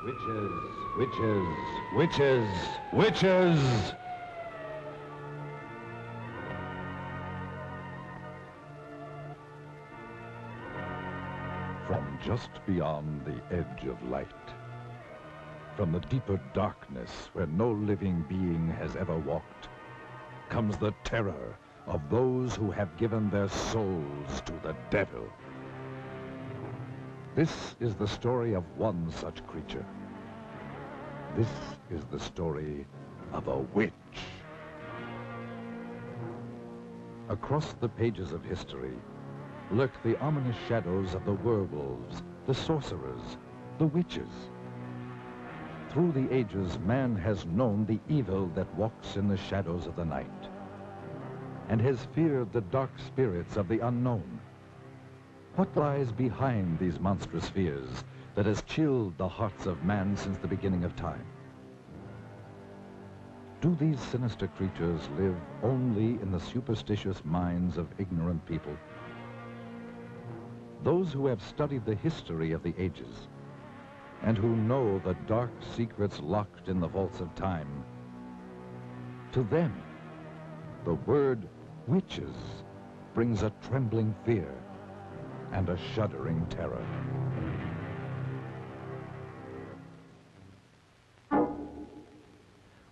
Witches, witches, witches, witches! From just beyond the edge of light, from the deeper darkness where no living being has ever walked, comes the terror of those who have given their souls to the devil. This is the story of one such creature. This is the story of a witch. Across the pages of history lurk the ominous shadows of the werewolves, the sorcerers, the witches. Through the ages, man has known the evil that walks in the shadows of the night and has feared the dark spirits of the unknown. What lies behind these monstrous fears that has chilled the hearts of man since the beginning of time? Do these sinister creatures live only in the superstitious minds of ignorant people? Those who have studied the history of the ages and who know the dark secrets locked in the vaults of time, to them, the word witches brings a trembling fear and a shuddering terror.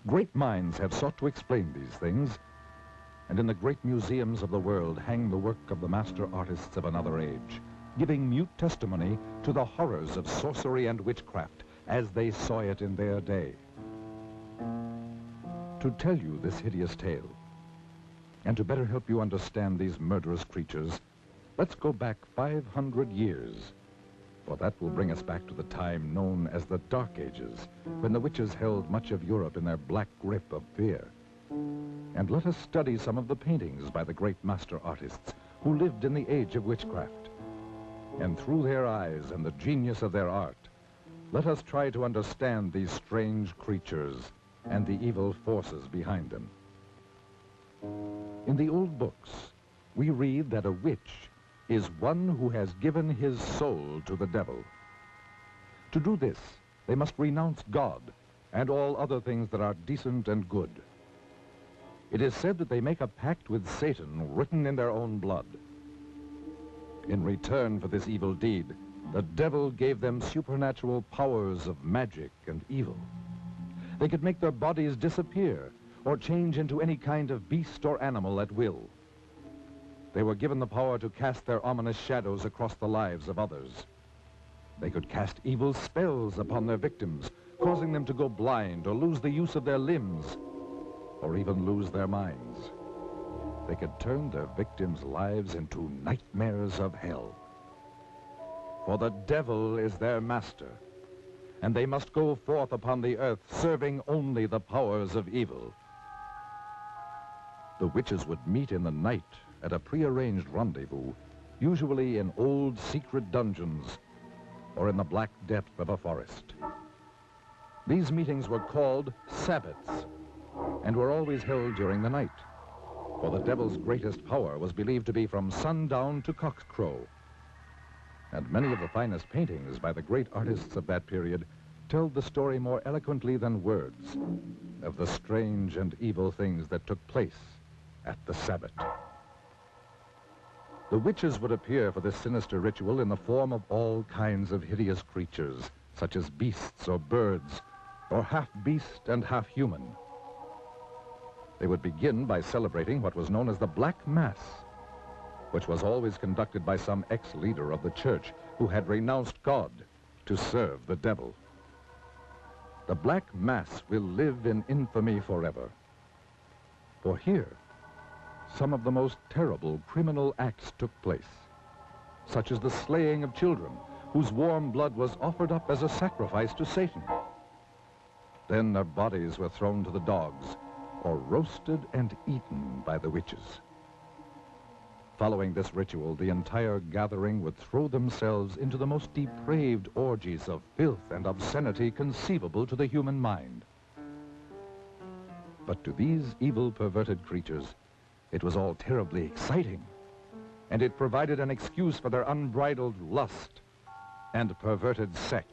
Great minds have sought to explain these things, and in the great museums of the world hang the work of the master artists of another age, giving mute testimony to the horrors of sorcery and witchcraft as they saw it in their day. To tell you this hideous tale, and to better help you understand these murderous creatures, let's go back 500 years, for that will bring us back to the time known as the Dark Ages, when the witches held much of Europe in their black grip of fear. And let us study some of the paintings by the great master artists who lived in the age of witchcraft. And through their eyes and the genius of their art, let us try to understand these strange creatures and the evil forces behind them. In the old books, we read that a witch is one who has given his soul to the devil. To do this, they must renounce God and all other things that are decent and good. It is said that they make a pact with Satan written in their own blood. In return for this evil deed, the devil gave them supernatural powers of magic and evil. They could make their bodies disappear or change into any kind of beast or animal at will. They were given the power to cast their ominous shadows across the lives of others. They could cast evil spells upon their victims, causing them to go blind or lose the use of their limbs, or even lose their minds. They could turn their victims' lives into nightmares of hell. For the devil is their master, and they must go forth upon the earth serving only the powers of evil. The witches would meet in the night at a prearranged rendezvous, usually in old secret dungeons or in the black depth of a forest. These meetings were called Sabbats and were always held during the night, for the devil's greatest power was believed to be from sundown to cockcrow. And many of the finest paintings by the great artists of that period tell the story more eloquently than words of the strange and evil things that took place at the Sabbat. The witches would appear for this sinister ritual in the form of all kinds of hideous creatures, such as beasts or birds, or half beast and half human. They would begin by celebrating what was known as the Black Mass, which was always conducted by some ex-leader of the church who had renounced God to serve the devil. The Black Mass will live in infamy forever. For here, some of the most terrible criminal acts took place, such as the slaying of children, whose warm blood was offered up as a sacrifice to Satan. Then their bodies were thrown to the dogs, or roasted and eaten by the witches. Following this ritual, the entire gathering would throw themselves into the most depraved orgies of filth and obscenity conceivable to the human mind. But to these evil, perverted creatures, it was all terribly exciting, and it provided an excuse for their unbridled lust and perverted sex.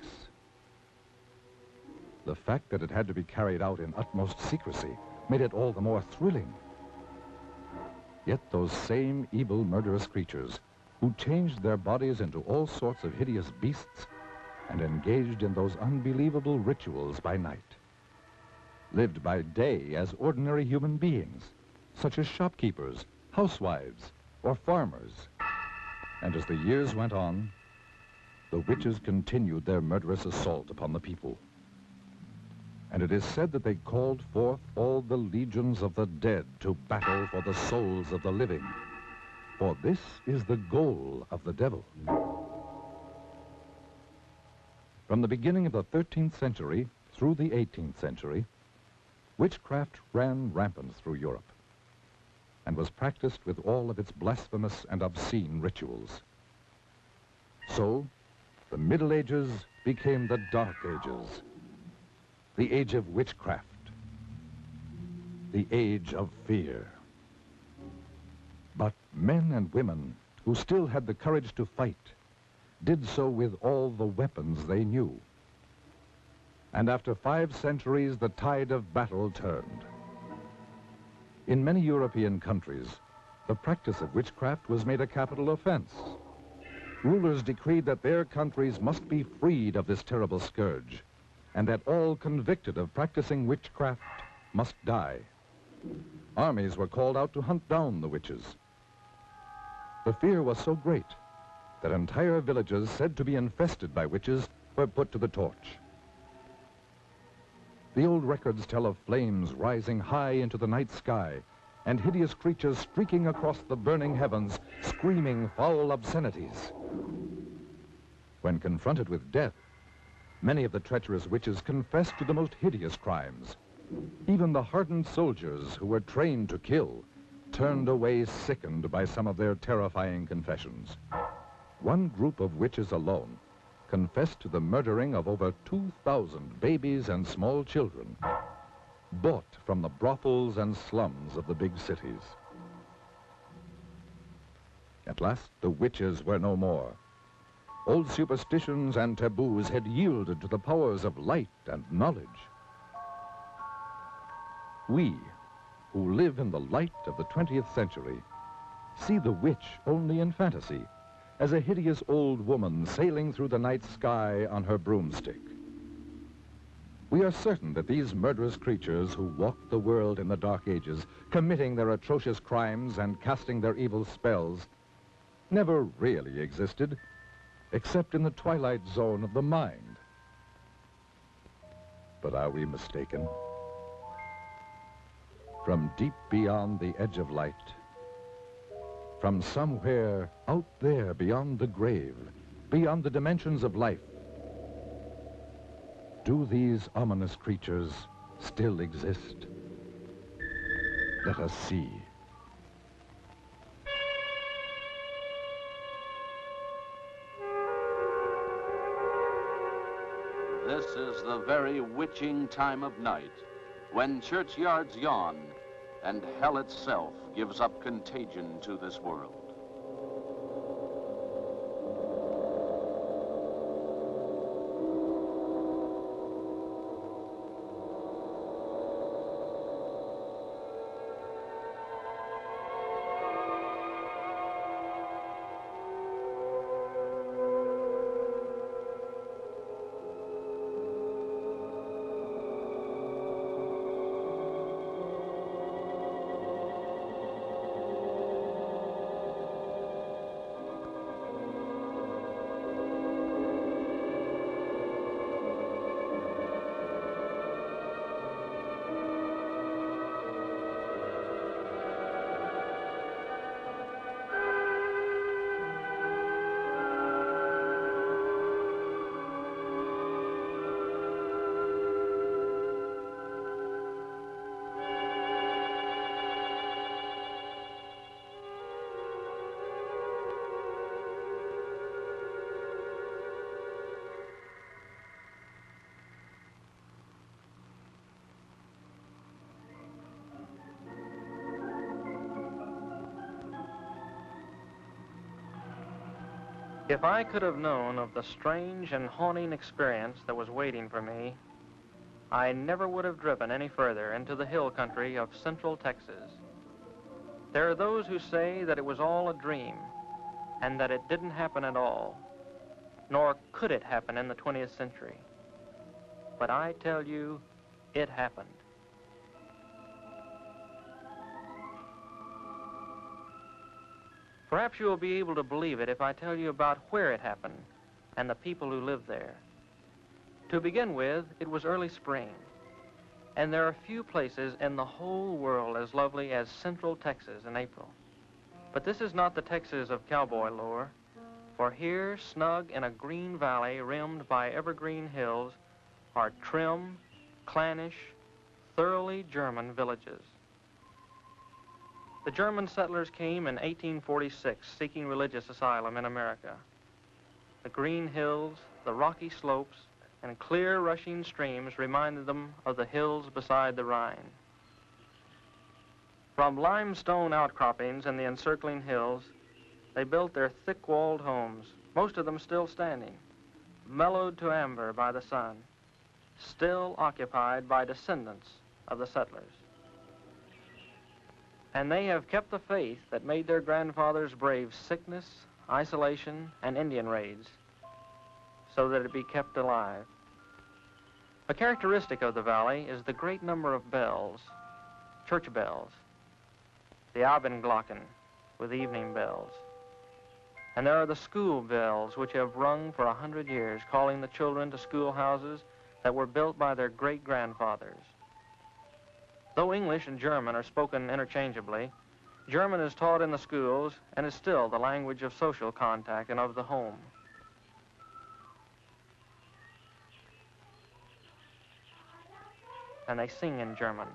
The fact that it had to be carried out in utmost secrecy made it all the more thrilling. Yet those same evil, murderous creatures who changed their bodies into all sorts of hideous beasts and engaged in those unbelievable rituals by night lived by day as ordinary human beings, such as shopkeepers, housewives, or farmers. And as the years went on, the witches continued their murderous assault upon the people. And it is said that they called forth all the legions of the dead to battle for the souls of the living. For this is the goal of the devil. From the beginning of the 13th century through the 18th century, witchcraft ran rampant through Europe and was practiced with all of its blasphemous and obscene rituals. So, the Middle Ages became the Dark Ages, the age of witchcraft, the age of fear. But men and women who still had the courage to fight did so with all the weapons they knew. And after 5 centuries, the tide of battle turned. In many European countries, the practice of witchcraft was made a capital offense. Rulers decreed that their countries must be freed of this terrible scourge, and that all convicted of practicing witchcraft must die. Armies were called out to hunt down the witches. The fear was so great that entire villages said to be infested by witches were put to the torch. The old records tell of flames rising high into the night sky and hideous creatures streaking across the burning heavens, screaming foul obscenities. When confronted with death, many of the treacherous witches confessed to the most hideous crimes. Even the hardened soldiers who were trained to kill turned away sickened by some of their terrifying confessions. One group of witches alone confessed to the murdering of over 2,000 babies and small children, bought from the brothels and slums of the big cities. At last, the witches were no more. Old superstitions and taboos had yielded to the powers of light and knowledge. We, who live in the light of the 20th century, see the witch only in fantasy, as a hideous old woman sailing through the night sky on her broomstick. We are certain that these murderous creatures who walked the world in the Dark Ages, committing their atrocious crimes and casting their evil spells, never really existed, except in the twilight zone of the mind. But are we mistaken? From deep beyond the edge of light, from somewhere out there beyond the grave, beyond the dimensions of life, do these ominous creatures still exist? Let us see. This is the very witching time of night, when churchyards yawn and hell itself gives up contagion to this world. If I could have known of the strange and haunting experience that was waiting for me, I never would have driven any further into the hill country of central Texas. There are those who say that it was all a dream and that it didn't happen at all, nor could it happen in the 20th century. But I tell you, it happened. Perhaps you will be able to believe it if I tell you about where it happened and the people who lived there. To begin with, it was early spring, and there are few places in the whole world as lovely as central Texas in April. But this is not the Texas of cowboy lore, for here, snug in a green valley rimmed by evergreen hills, are trim, clannish, thoroughly German villages. The German settlers came in 1846 seeking religious asylum in America. The green hills, the rocky slopes, and clear rushing streams reminded them of the hills beside the Rhine. From limestone outcroppings in the encircling hills, they built their thick-walled homes, most of them still standing, mellowed to amber by the sun, still occupied by descendants of the settlers. And they have kept the faith that made their grandfathers brave sickness, isolation, and Indian raids, so that it be kept alive. A characteristic of the valley is the great number of bells, church bells, the Abendglocken with evening bells. And there are the school bells which have rung for 100 years, calling the children to schoolhouses that were built by their great-grandfathers. Though English and German are spoken interchangeably, German is taught in the schools and is still the language of social contact and of the home. And they sing in German.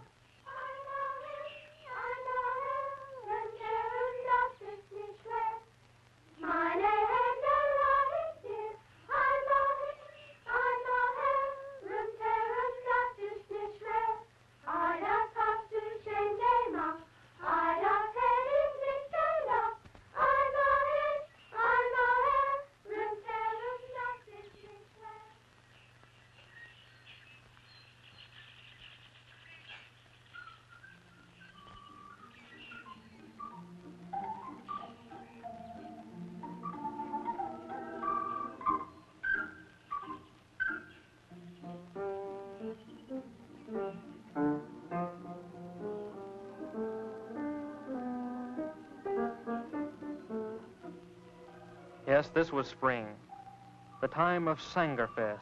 Yes, this was spring, the time of Sangerfest,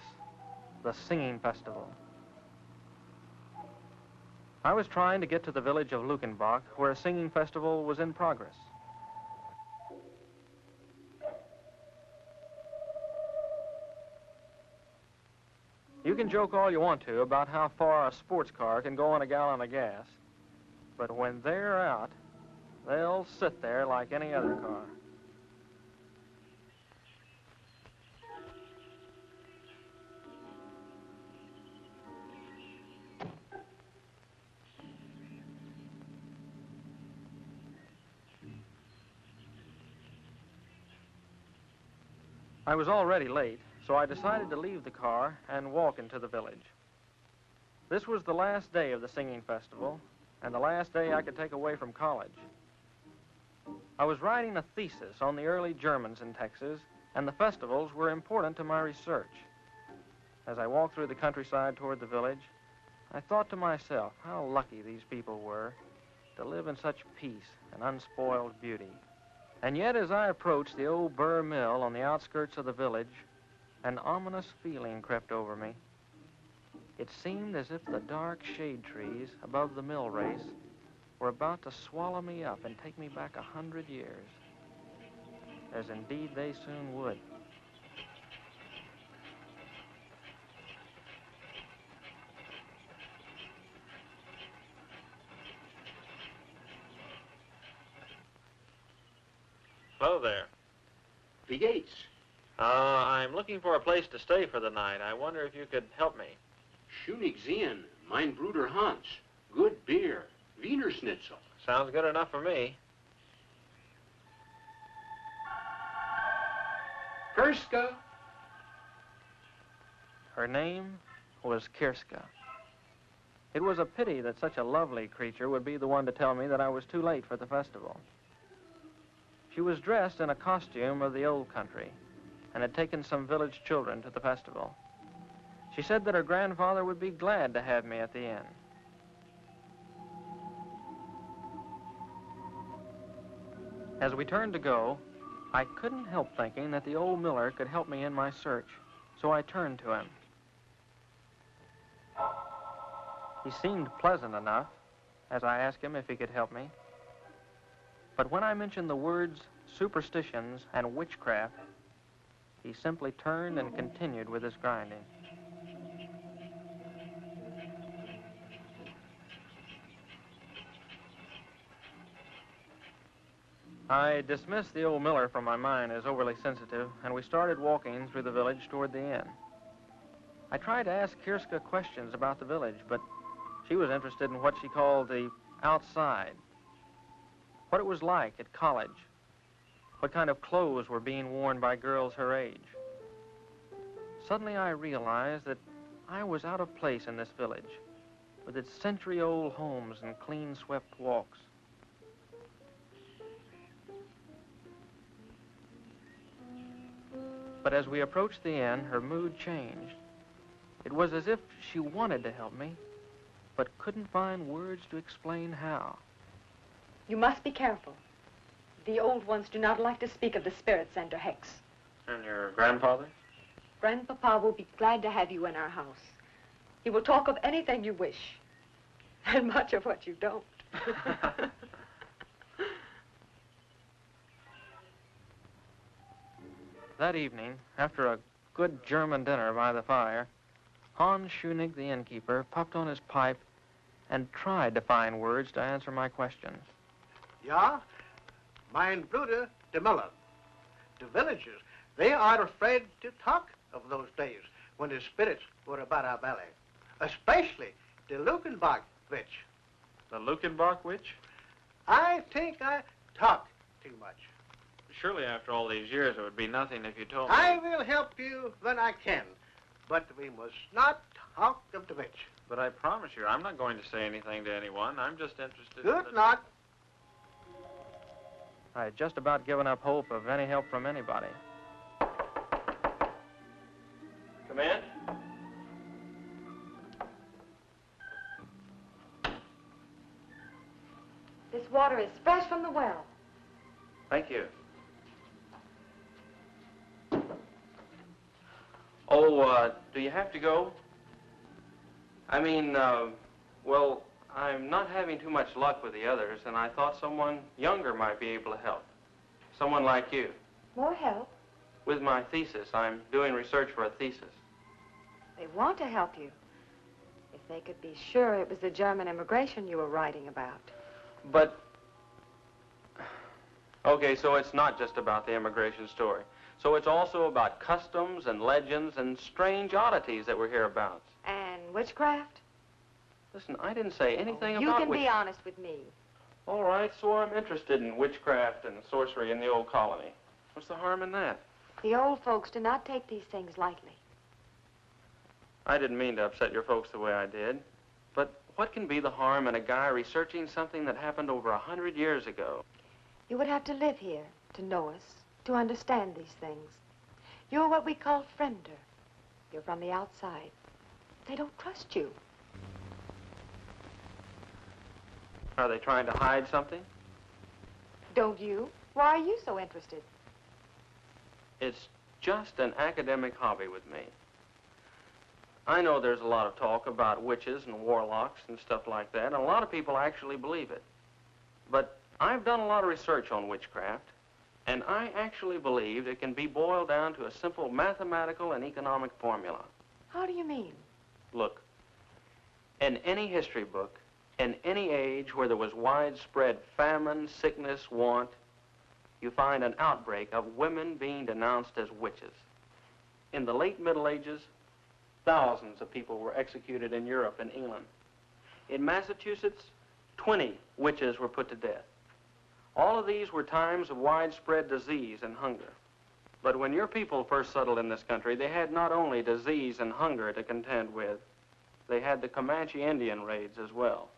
the singing festival. I was trying to get to the village of Luckenbach, where a singing festival was in progress. You can joke all you want to about how far a sports car can go on a gallon of gas, but when they're out, they'll sit there like any other car. I was already late, so I decided to leave the car and walk into the village. This was the last day of the singing festival, and the last day I could take away from college. I was writing a thesis on the early Germans in Texas, and the festivals were important to my research. As I walked through the countryside toward the village, I thought to myself how lucky these people were to live in such peace and unspoiled beauty. And yet, as I approached the old burr mill on the outskirts of the village, an ominous feeling crept over me. It seemed as if the dark shade trees above the mill race were about to swallow me up and take me back 100 years, as indeed they soon would. Hello there. Wie geht's? I'm looking for a place to stay for the night. I wonder if you could help me. Schönig sehen, mein Bruder Hans. Good beer, Wiener Schnitzel. Sounds good enough for me. Kirska. Her name was Kirska. It was a pity that such a lovely creature would be the one to tell me that I was too late for the festival. She was dressed in a costume of the old country and had taken some village children to the festival. She said that her grandfather would be glad to have me at the inn. As we turned to go, I couldn't help thinking that the old miller could help me in my search, so I turned to him. He seemed pleasant enough as I asked him if he could help me. But when I mentioned the words superstitions and witchcraft, he simply turned and continued with his grinding. I dismissed the old miller from my mind as overly sensitive, and we started walking through the village toward the inn. I tried to ask Kirska questions about the village, but she was interested in what she called the outside, what it was like at college, what kind of clothes were being worn by girls her age. Suddenly I realized that I was out of place in this village, with its century-old homes and clean-swept walks. But as we approached the inn, her mood changed. It was as if she wanted to help me, but couldn't find words to explain how. You must be careful. The old ones do not like to speak of the spirits and or hex. And your grandfather? Grandpapa will be glad to have you in our house. He will talk of anything you wish, and much of what you don't. That evening, after a good German dinner by the fire, Hans Schunig, the innkeeper, puffed on his pipe and tried to find words to answer my questions. Ja, mein Bruder, the Miller. The villagers, they are afraid to talk of those days when the spirits were about our belly, especially the Lukenbach witch. The Lukenbach witch? I think I talk too much. Surely after all these years it would be nothing if you told me. I will help you when I can, but we must not talk of the witch. But I promise you, I'm not going to say anything to anyone. I'm just interested Good in luck. I had just about given up hope of any help from anybody. Come in. This water is fresh from the well. Thank you. Oh, do you have to go? I mean, well, I'm not having too much luck with the others, and I thought someone younger might be able to help. Someone like you. More help? With my thesis. I'm doing research for a thesis. They want to help you. If they could be sure it was the German immigration you were writing about. But, okay, so it's not just about the immigration story. So it's also about customs and legends and strange oddities that we're hereabouts. And witchcraft? Listen, I didn't say anything about You can be honest with me. All right, so I'm interested in witchcraft and sorcery in the old colony. What's the harm in that? The old folks do not take these things lightly. I didn't mean to upset your folks the way I did. But what can be the harm in a guy researching something that happened over 100 years ago? You would have to live here to know us, to understand these things. You're what we call friender. You're from the outside. They don't trust you. Are they trying to hide something? Don't you? Why are you so interested? It's just an academic hobby with me. I know there's a lot of talk about witches and warlocks and stuff like that, and a lot of people actually believe it. But I've done a lot of research on witchcraft, and I actually believe it can be boiled down to a simple mathematical and economic formula. How do you mean? Look, in any history book, in any age where there was widespread famine, sickness, want, you find an outbreak of women being denounced as witches. In the late Middle Ages, thousands of people were executed in Europe and England. In Massachusetts, 20 witches were put to death. All of these were times of widespread disease and hunger. But when your people first settled in this country, they had not only disease and hunger to contend with, they had the Comanche Indian raids as well.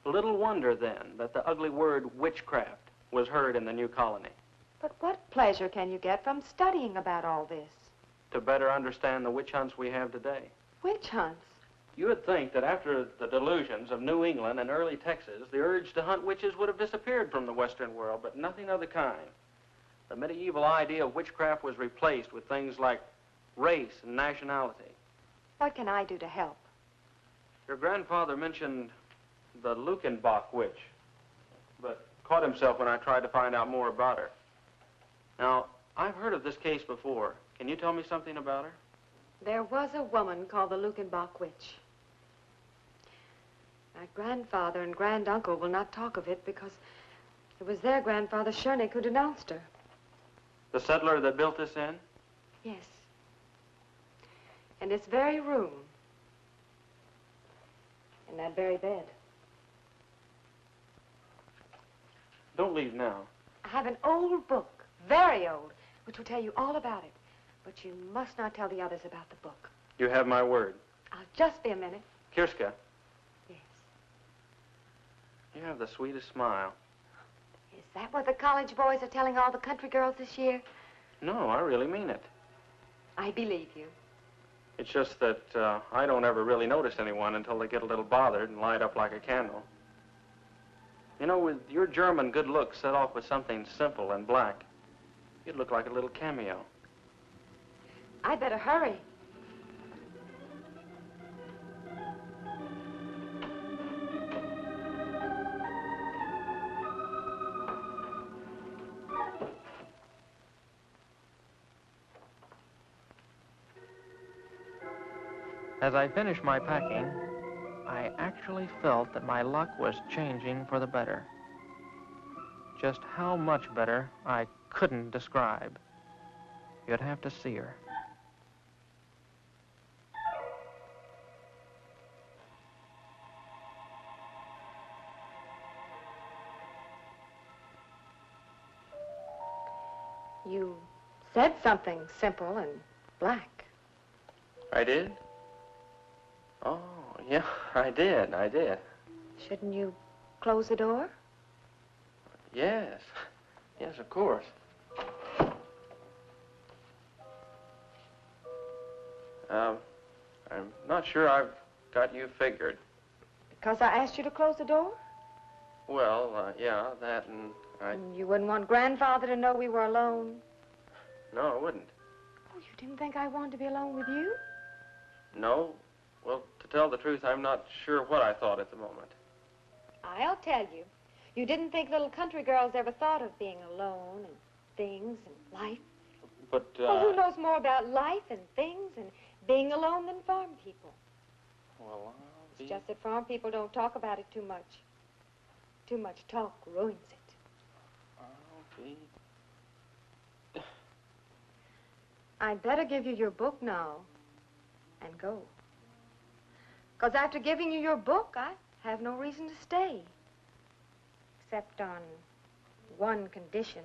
Little wonder, then, that the ugly word witchcraft was heard in the new colony. But what pleasure can you get from studying about all this? To better understand the witch hunts we have today. Witch hunts? You would think that after the delusions of New England and early Texas, the urge to hunt witches would have disappeared from the Western world, but nothing of the kind. The medieval idea of witchcraft was replaced with things like race and nationality. What can I do to help? Your grandfather mentioned the Lukenbach witch, but caught himself when I tried to find out more about her. Now, I've heard of this case before. Can you tell me something about her? There was a woman called the Lukenbach witch. My grandfather and granduncle will not talk of it because it was their grandfather, Schoenig, who denounced her. The settler that built this inn? Yes. In this very room. In that very bed. Don't leave now. I have an old book, very old, which will tell you all about it. But you must not tell the others about the book. You have my word. I'll just be a minute. Kirska. Yes. You have the sweetest smile. Is that what the college boys are telling all the country girls this year? No, I really mean it. I believe you. It's just that I don't ever really notice anyone until they get a little bothered and light up like a candle. You know, with your German good looks set off with something simple and black, you'd look like a little cameo. I'd better hurry. As I finished my packing, I actually felt that my luck was changing for the better. Just how much better, I couldn't describe. You'd have to see her. You said something simple and black. I did? Oh, yeah, I did. Shouldn't you close the door? Yes. Yes, of course. I'm not sure I've got you figured. Because I asked you to close the door? Well, yeah, that and And you wouldn't want Grandfather to know we were alone? No, I wouldn't. Oh, you didn't think I wanted to be alone with you? No. Well, to tell the truth, I'm not sure what I thought at the moment. I'll tell you. You didn't think little country girls ever thought of being alone and things and life? But, Well, who knows more about life and things and being alone than farm people? Well, It's just that farm people don't talk about it too much. Too much talk ruins it. I'll be... I'd better give you your book now and go. Because after giving you your book, I have no reason to stay. Except on one condition.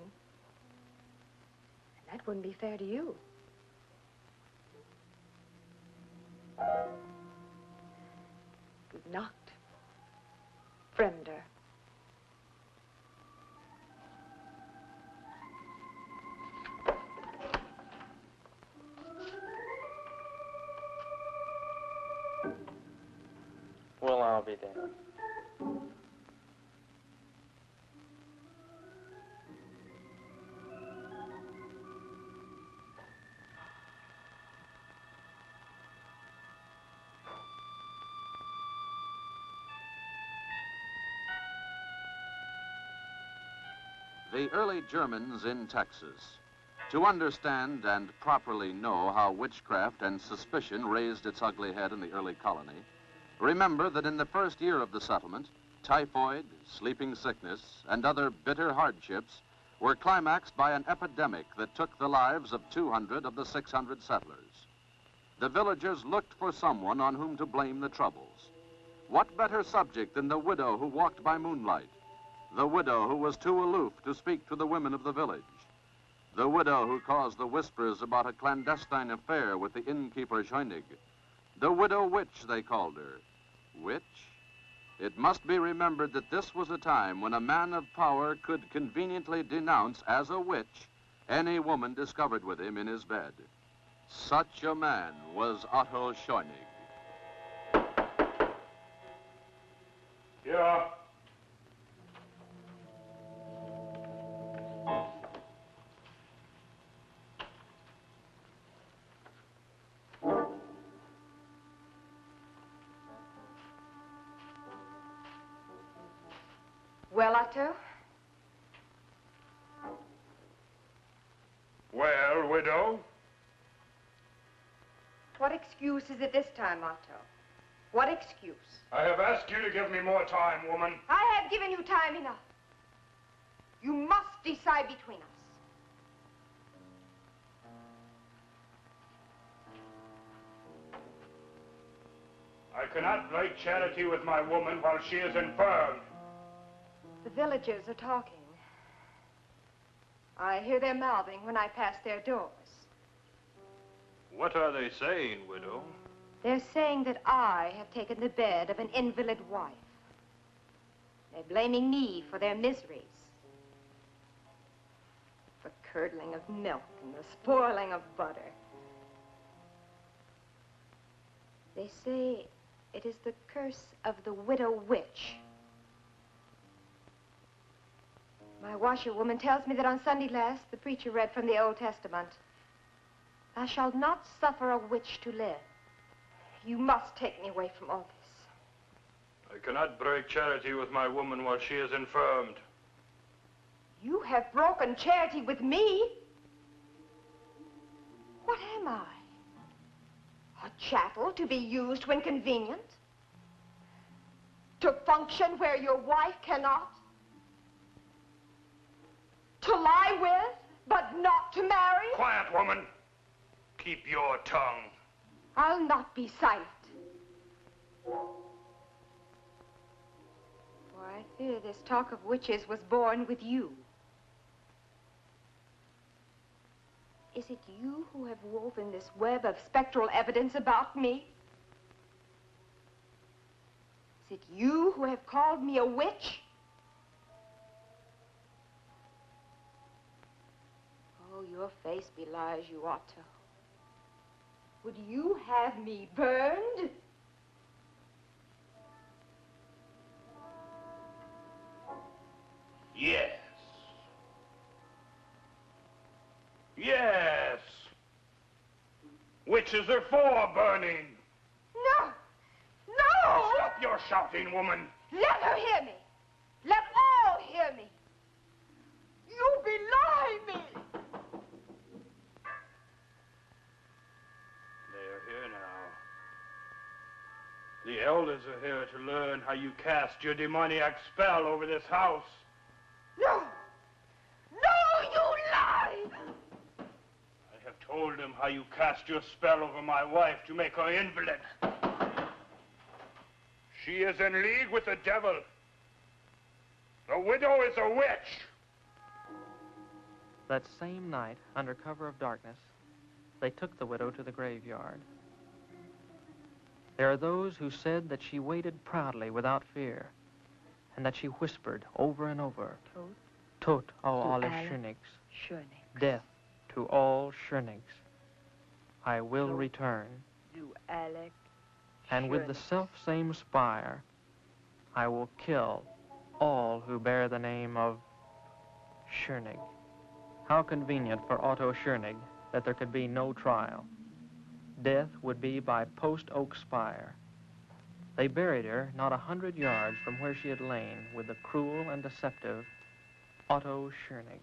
And that wouldn't be fair to you. Good night, Fremder. Well, I'll be damned. The early Germans in Texas. To understand and properly know how witchcraft and suspicion raised its ugly head in the early colony, remember that in the first year of the settlement, typhoid, sleeping sickness, and other bitter hardships were climaxed by an epidemic that took the lives of 200 of the 600 settlers. The villagers looked for someone on whom to blame the troubles. What better subject than the widow who walked by moonlight? The widow who was too aloof to speak to the women of the village. The widow who caused the whispers about a clandestine affair with the innkeeper Schoenig. The widow witch, they called her. Witch? It must be remembered that this was a time when a man of power could conveniently denounce as a witch any woman discovered with him in his bed. Such a man was Otto Scheunig. Yeah. Well, Otto? Well, widow? What excuse is it this time, Otto? What excuse? I have asked you to give me more time, woman. I have given you time enough. You must decide between us. I cannot break charity with my woman while she is infirm. The villagers are talking. I hear their mouthing when I pass their doors. What are they saying, widow? They're saying that I have taken the bed of an invalid wife. They're blaming me for their miseries. The curdling of milk and the spoiling of butter. They say it is the curse of the widow witch. My washerwoman tells me that on Sunday last, the preacher read from the Old Testament. Thou shalt not suffer a witch to live. You must take me away from all this. I cannot break charity with my woman while she is infirmed. You have broken charity with me? What am I? A chattel to be used when convenient? To function where your wife cannot? To lie with, but not to marry? Quiet, woman. Keep your tongue. I'll not be silent. For I fear this talk of witches was born with you. Is it you who have woven this web of spectral evidence about me? Is it you who have called me a witch? Oh, your face belies you, Otto. Would you have me burned? Yes. Yes. Witches are for burning. No! No! Stop your shouting, woman. Let her hear me. Let all hear me. You belie me. They're here now. The elders are here to learn how you cast your demoniac spell over this house. No! No, you lie! I have told them how you cast your spell over my wife to make her invalid. She is in league with the devil. The widow is a witch. That same night, under cover of darkness, they took the widow to the graveyard. There are those who said that she waited proudly without fear, and that she whispered over and over, Tot au alle Schönigs, death to all Schönigs. I will return. And with the self-same spire, I will kill all who bear the name of Schönig. How convenient for Otto Schönig that there could be no trial. Death would be by post oak spire. They buried her not 100 yards from where she had lain with the cruel and deceptive Otto Schönig.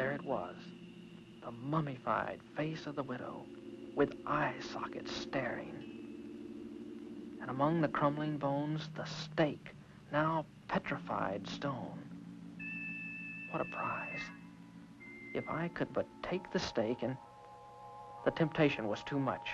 there it was, the mummified face of the widow, with eye sockets staring. And among the crumbling bones, the stake, now petrified stone. What a prize. If I could but take the stake, and the temptation was too much.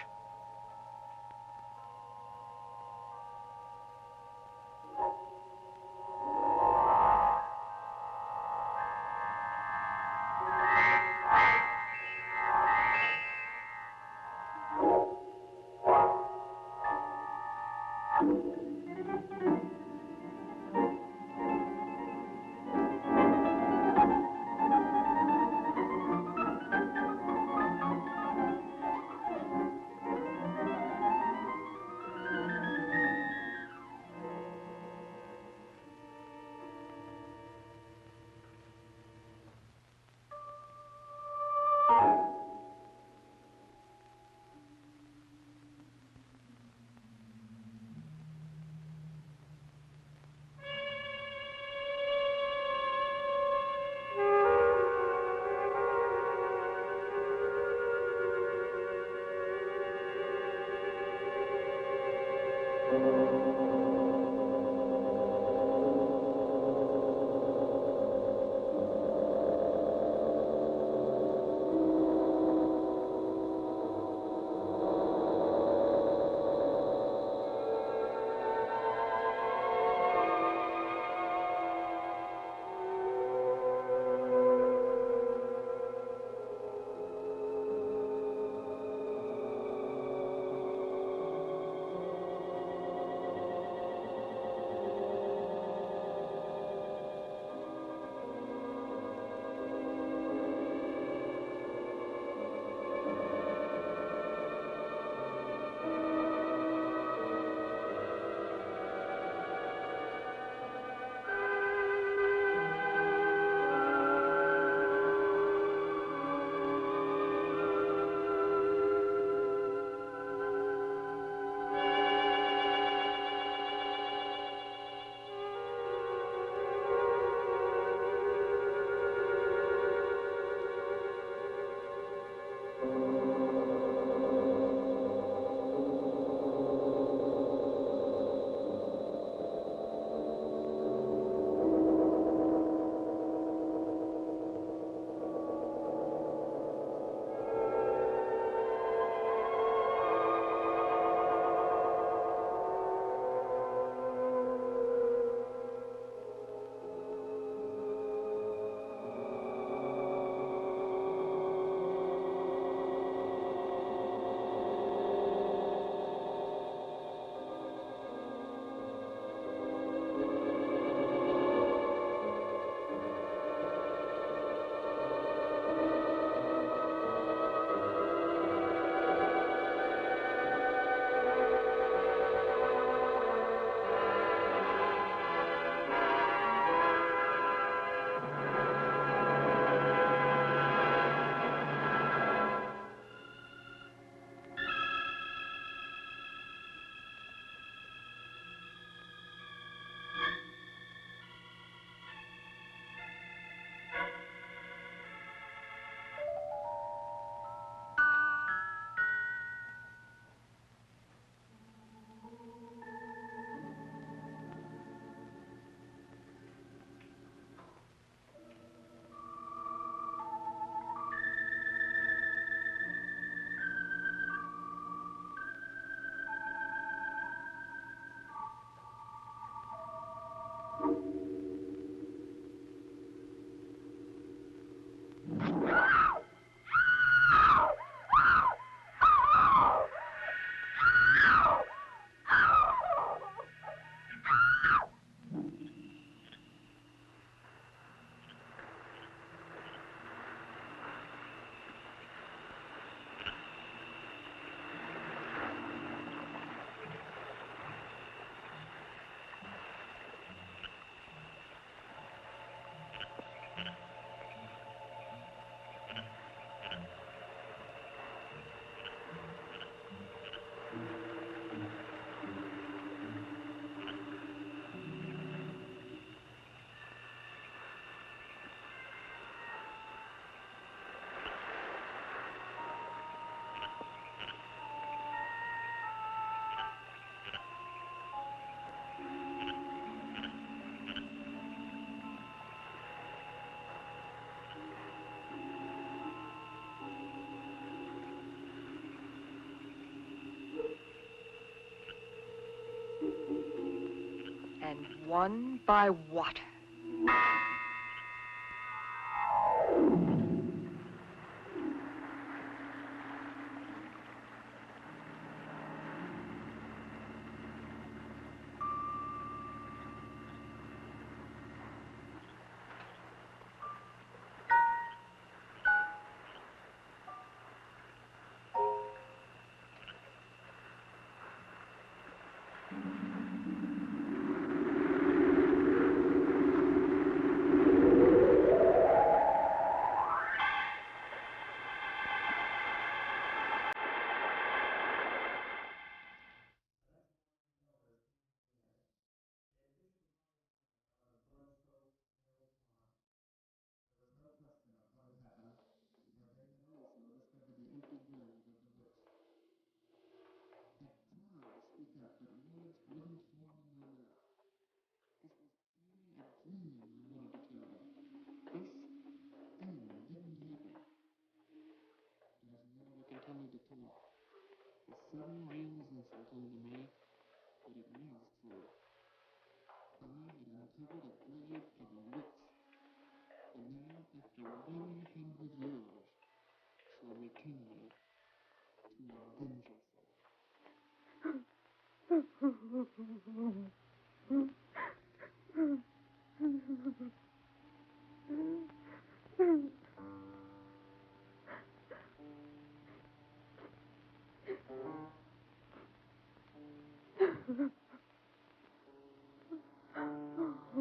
and won by water.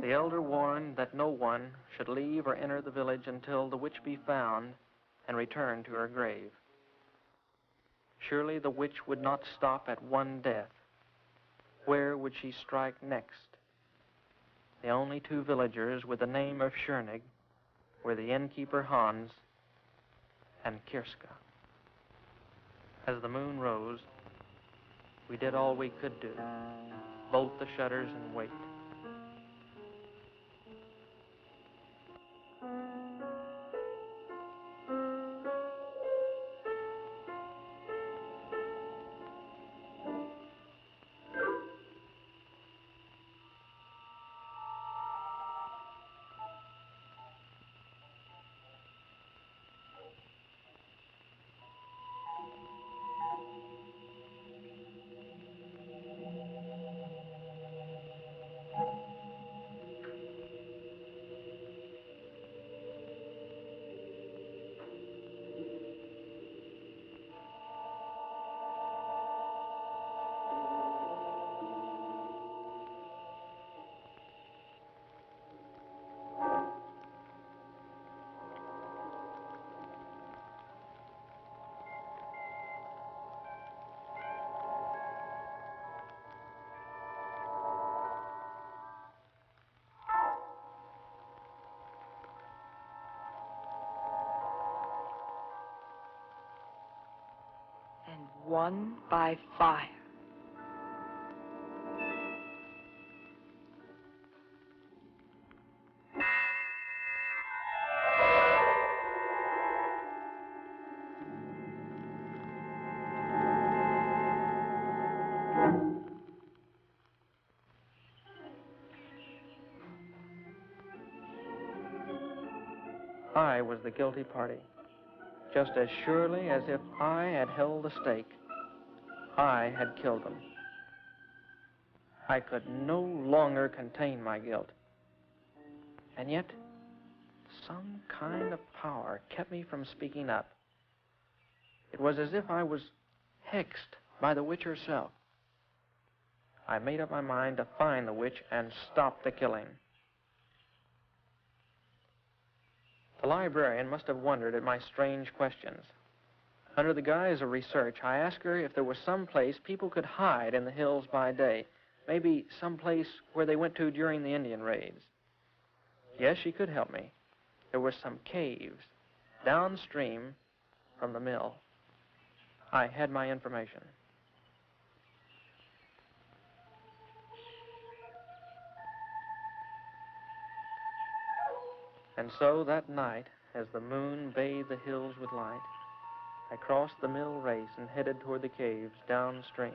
The elder warned that no one should leave or enter the village until the witch be found and return to her grave. Surely the witch would not stop at one death. Where would she strike next? The only two villagers with the name of Schoenig were the innkeeper Hans and Kirska. As the moon rose, we did all we could do, bolt the shutters and wait. And won by fire. I was the guilty party, just as surely as if I had held the stake. I had killed them. I could no longer contain my guilt. And yet, some kind of power kept me from speaking up. It was as if I was hexed by the witch herself. I made up my mind to find the witch and stop the killing. The librarian must have wondered at my strange questions. Under the guise of research, I asked her if there was some place people could hide in the hills by day, maybe some place where they went to during the Indian raids. Yes, she could help me. There were some caves downstream from the mill. I had my information. And so that night, as the moon bathed the hills with light, I crossed the mill race and headed toward the caves downstream.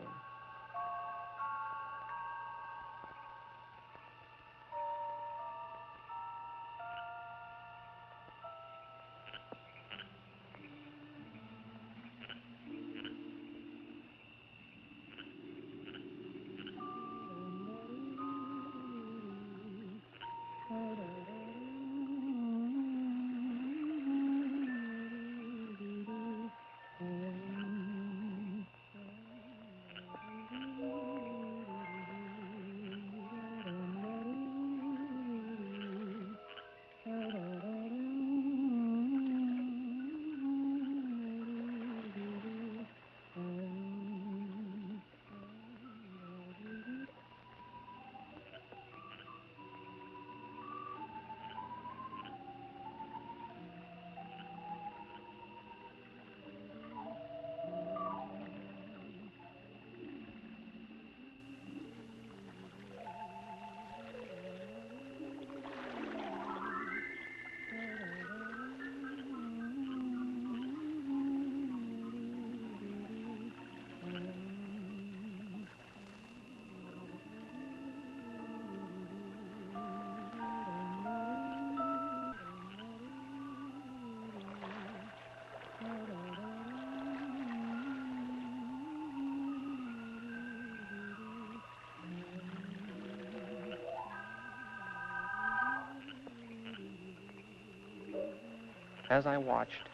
As I watched,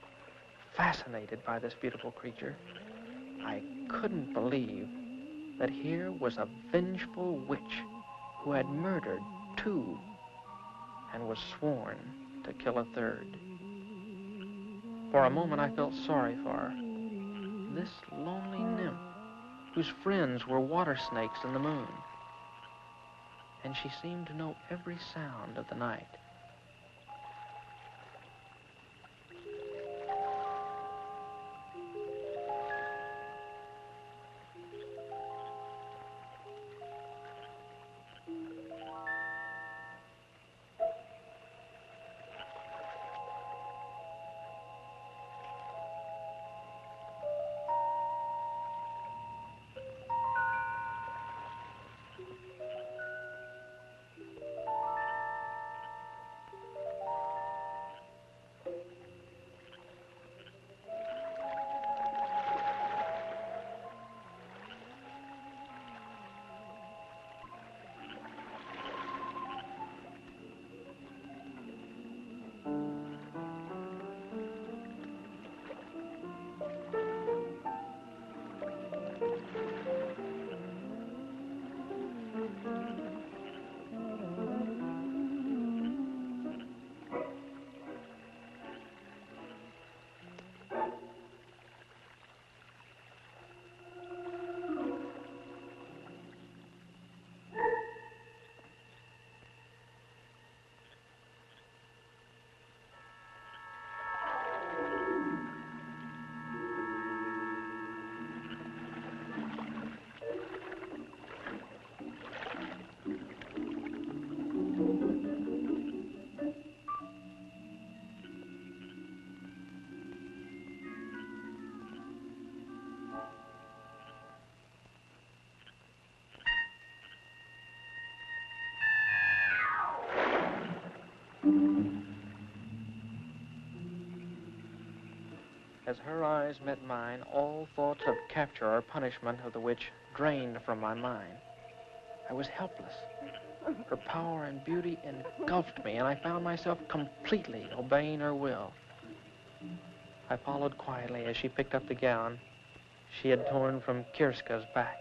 fascinated by this beautiful creature, I couldn't believe that here was a vengeful witch who had murdered 2 and was sworn to kill a 3rd. For a moment, I felt sorry for her. This lonely nymph, whose friends were water snakes in the moon. And she seemed to know every sound of the night. As her eyes met mine, all thoughts of capture or punishment of the witch drained from my mind. I was helpless. Her power and beauty engulfed me, and I found myself completely obeying her will. I followed quietly as she picked up the gown she had torn from Kirska's back.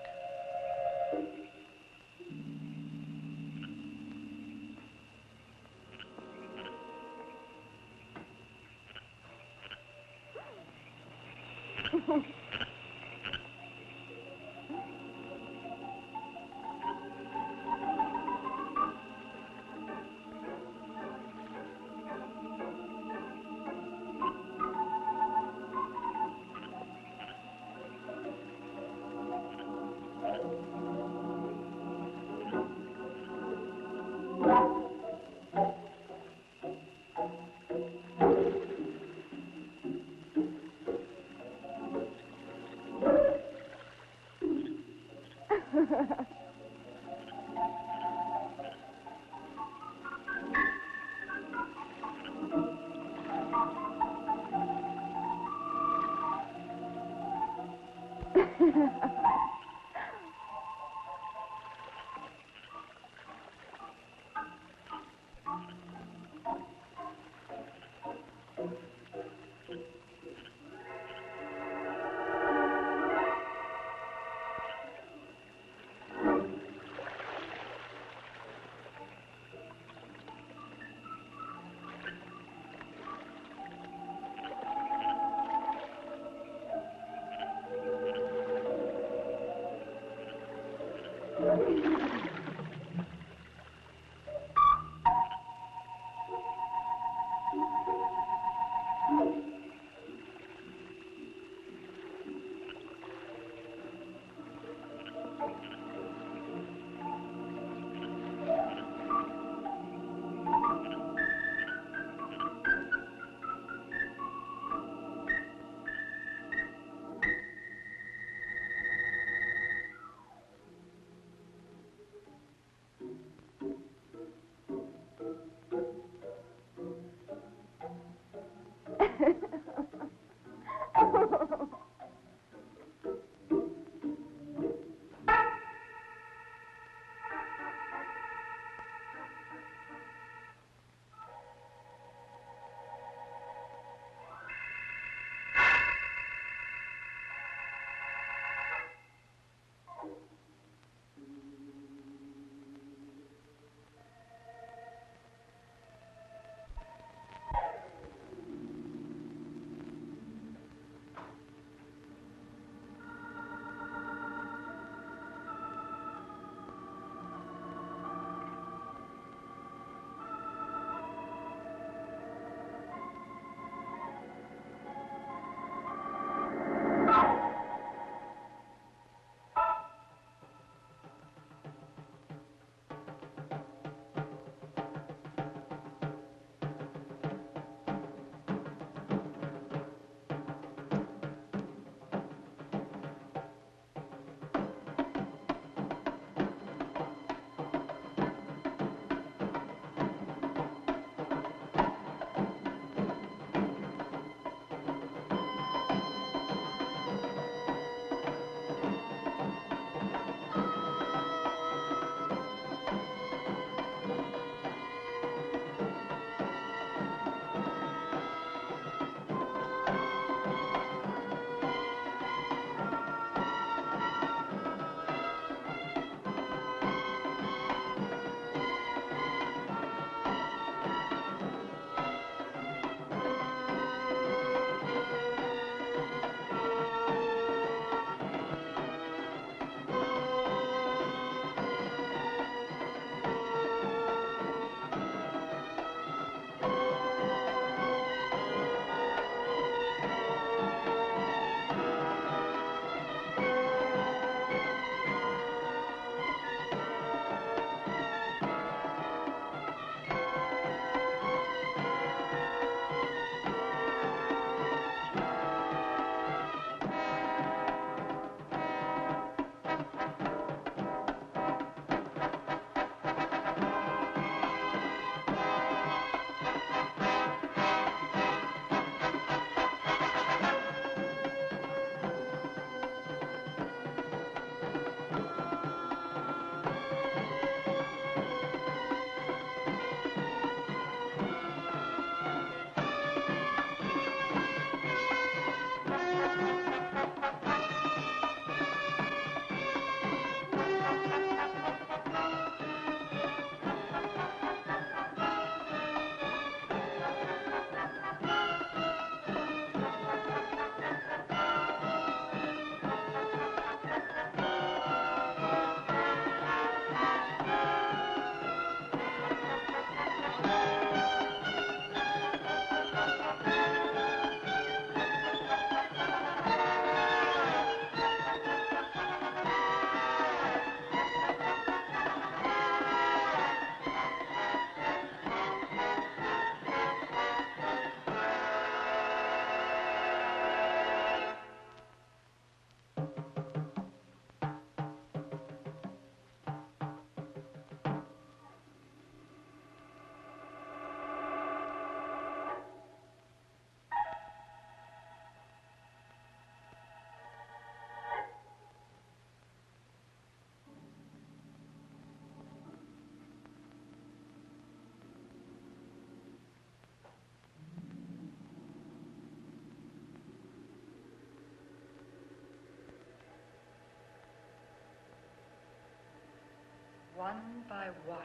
One by water.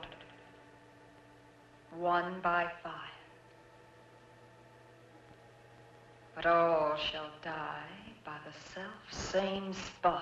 One by fire. But all shall die by the self-same spire.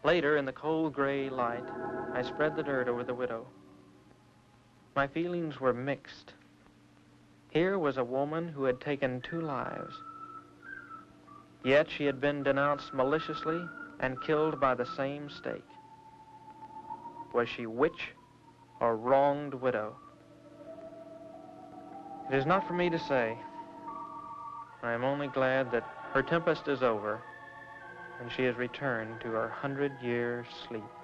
Later, in the cold gray light, I spread the dirt over the widow. My feelings were mixed. Here was a woman who had taken 2 lives. Yet she had been denounced maliciously and killed by the same stake. Was she witch or wronged widow? It is not for me to say. I am only glad that her tempest is over and she has returned to her 100-year sleep.